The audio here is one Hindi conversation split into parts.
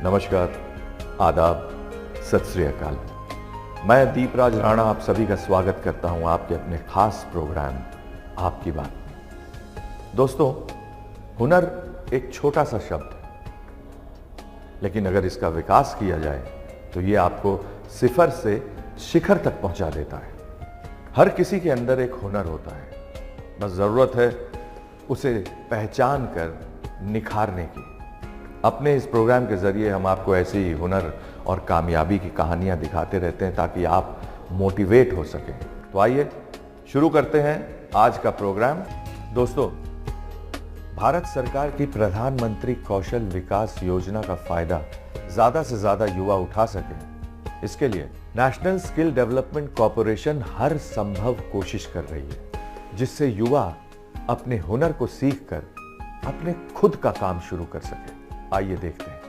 नमस्कार, आदाब, सत श्री अकाल। मैं दीपराज राणा आप सभी का स्वागत करता हूं आपके अपने खास प्रोग्राम आपकी बात में। दोस्तों, हुनर एक छोटा सा शब्द है, लेकिन अगर इसका विकास किया जाए तो ये आपको सिफर से शिखर तक पहुंचा देता है। हर किसी के अंदर एक हुनर होता है, बस जरूरत है उसे पहचान कर निखारने की। अपने इस प्रोग्राम के जरिए हम आपको ऐसी हुनर और कामयाबी की कहानियां दिखाते रहते हैं ताकि आप मोटिवेट हो सकें। तो आइए शुरू करते हैं आज का प्रोग्राम। दोस्तों, भारत सरकार की प्रधानमंत्री कौशल विकास योजना का फायदा ज्यादा से ज्यादा युवा उठा सके, इसके लिए नेशनल स्किल डेवलपमेंट कॉरपोरेशन हर संभव कोशिश कर रही है, जिससे युवा अपने हुनर को सीखकर अपने खुद का काम शुरू कर सके। आइए देखते हैं।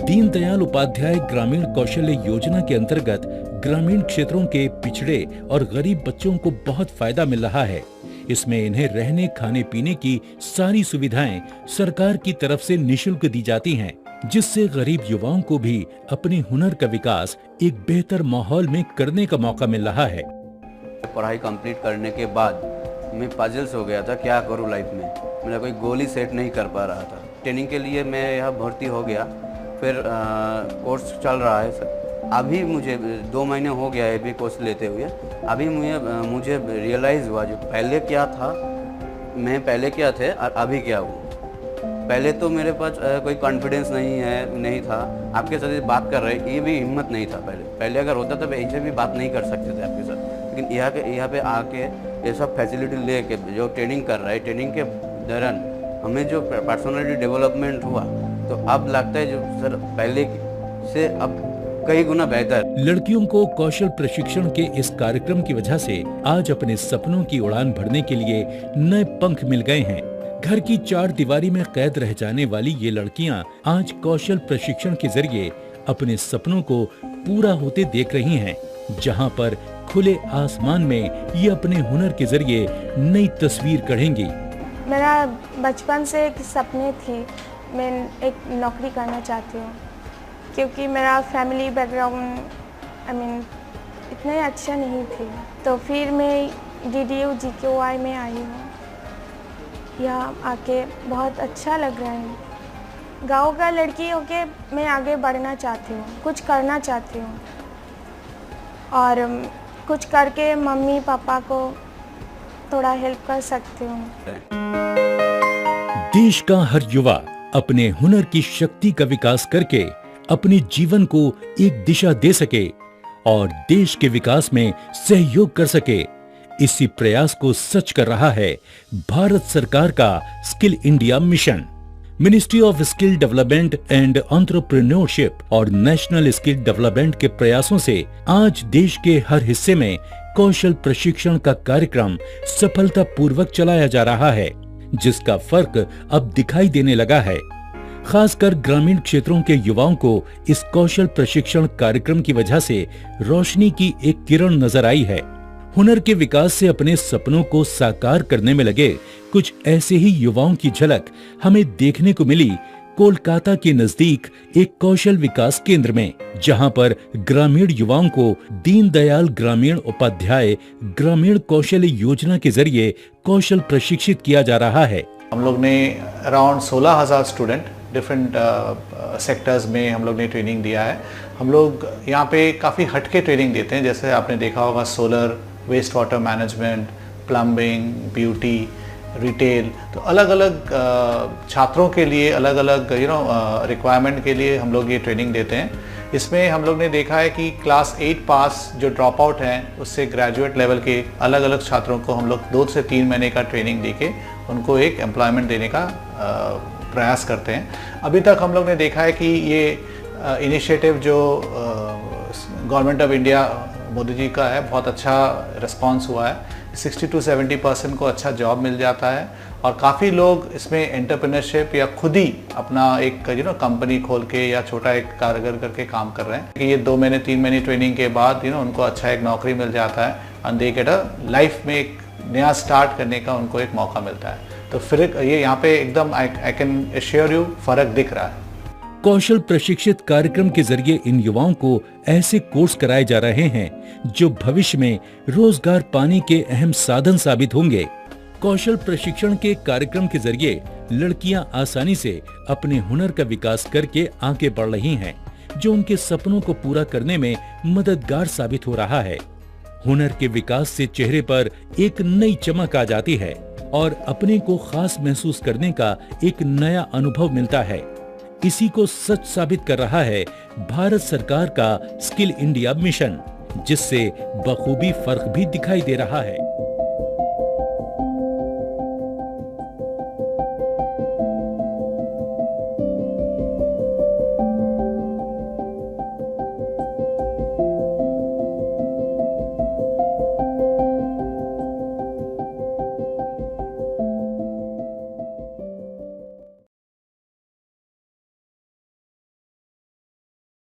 दीनदयाल उपाध्याय ग्रामीण कौशल्य योजना के अंतर्गत ग्रामीण क्षेत्रों के पिछड़े और गरीब बच्चों को बहुत फायदा मिल रहा है। इसमें इन्हें रहने खाने पीने की सारी सुविधाएं सरकार की तरफ से निःशुल्क दी जाती हैं। जिससे गरीब युवाओं को भी अपने हुनर का विकास एक बेहतर माहौल में करने का मौका मिल रहा है। पढ़ाई कंप्लीट करने के बाद मैं पजल्स हो गया था, क्या करूँ लाइफ में, मेरा कोई गोल ही सेट नहीं कर पा रहा था। ट्रेनिंग के लिए मैं यहाँ भर्ती हो गया, फिर कोर्स चल रहा है। अभी मुझे 2 महीने हो गया है अभी कोर्स लेते हुए। अभी मुझे रियलाइज़ हुआ जो पहले क्या था, मैं पहले क्या थे और अभी क्या हूँ। पहले तो मेरे पास कोई कॉन्फिडेंस नहीं था। आपके साथ बात कर रहे ये भी हिम्मत नहीं था। पहले अगर होता तो ऐसे भी बात नहीं कर सकते थे आपके साथ। लेकिन यहाँ पे आके ये सब फैसिलिटी ले के जो ट्रेनिंग कर रहा है, ट्रेनिंग के दौरान हमें जो पर्सनालिटी डेवलपमेंट हुआ, तो अब लगता है जो सर पहले से अब कई गुना बेहतर। लड़कियों को कौशल प्रशिक्षण के इस कार्यक्रम की वजह से आज अपने सपनों की उड़ान भरने के लिए नए पंख मिल गए हैं। घर की 4 दीवारी में कैद रह जाने वाली ये लड़कियां आज कौशल प्रशिक्षण के जरिए अपने सपनों को पूरा होते देख रही हैं, जहां पर खुले आसमान में ये अपने हुनर के जरिए नई तस्वीर गढ़ेंगी। मेरा बचपन से एक सपने थी, मैं एक नौकरी करना चाहती हूँ, क्योंकि मेरा फैमिली बैकग्राउंड इतने अच्छा नहीं थे। तो फिर मैं DDU GKY में आई हूँ। यहाँ आके बहुत अच्छा लग रहा है। गाँव का लड़की होके मैं आगे बढ़ना चाहती हूँ, कुछ करना चाहती हूँ और कुछ करके मम्मी पापा को थोड़ा हेल्प कर सकती हूँ। देश का हर युवा अपने हुनर की शक्ति का विकास करके अपने जीवन को एक दिशा दे सके और देश के विकास में सहयोग कर सके, इसी प्रयास को सच कर रहा है भारत सरकार का skill India mission. Ministry of skill development and entrepreneurship और नेशनल स्किल डेवलपमेंट के प्रयासों से आज देश के हर हिस्से में कौशल प्रशिक्षण का कार्यक्रम सफलतापूर्वक चलाया जा रहा है, जिसका फर्क अब दिखाई देने लगा है। खासकर ग्रामीण क्षेत्रों के युवाओं को इस कौशल प्रशिक्षण कार्यक्रम की वजह से रोशनी की एक किरण नजर आई है। हुनर के विकास से अपने सपनों को साकार करने में लगे कुछ ऐसे ही युवाओं की झलक हमें देखने को मिली कोलकाता के नजदीक एक कौशल विकास केंद्र में, जहां पर ग्रामीण युवाओं को दीनदयाल ग्रामीण उपाध्याय ग्रामीण कौशल योजना के जरिए कौशल प्रशिक्षित किया जा रहा है। हम लोग ने अराउंड 16,000 स्टूडेंट डिफरेंट सेक्टर्स में हम लोग ने ट्रेनिंग दिया है। हम लोग यहाँ पे काफ़ी हटके ट्रेनिंग देते हैं, जैसे आपने देखा होगा solar, waste water management, plumbing, beauty, retail. तो अलग अलग छात्रों के लिए अलग अलग रिक्वायरमेंट के लिए हम लोग ये ट्रेनिंग देते हैं। इसमें हम लोग ने देखा है कि क्लास 8 पास जो ड्रॉप आउट हैं उससे ग्रेजुएट लेवल के अलग अलग छात्रों को हम लोग 2 से 3 महीने का ट्रेनिंग देके उनको एक एम्प्लॉयमेंट देने का प्रयास करते हैं। अभी तक हम लोग ने देखा है कि ये इनिशिएटिव जो government of India Modi ji का है, बहुत अच्छा रिस्पांस हुआ है। 60 to 70% को अच्छा जॉब मिल जाता है और काफ़ी लोग इसमें एंटरप्रेन्योरशिप या खुद ही अपना एक कंपनी खोल के या छोटा एक कारीगर करके काम कर रहे हैं कि ये 2 महीने 3 महीने ट्रेनिंग के बाद उनको अच्छा एक नौकरी मिल जाता है and they get a life में एक नया स्टार्ट करने का उनको एक मौका मिलता है। तो फिर ये यहाँ पे एकदम आई कैन एश्योर यू फर्क दिख रहा है। कौशल प्रशिक्षित कार्यक्रम के जरिए इन युवाओं को ऐसे कोर्स कराए जा रहे हैं जो भविष्य में रोजगार पाने के अहम साधन साबित होंगे। कौशल प्रशिक्षण के कार्यक्रम के जरिए लड़कियां आसानी से अपने हुनर का विकास करके आगे बढ़ रही हैं, जो उनके सपनों को पूरा करने में मददगार साबित हो रहा है। हुनर के विकास से चेहरे पर एक नई चमक आ जाती है और अपने को खास महसूस करने का एक नया अनुभव मिलता है। इसी को सच साबित कर रहा है भारत सरकार का स्किल इंडिया मिशन, जिससे बखूबी फर्क भी दिखाई दे रहा है।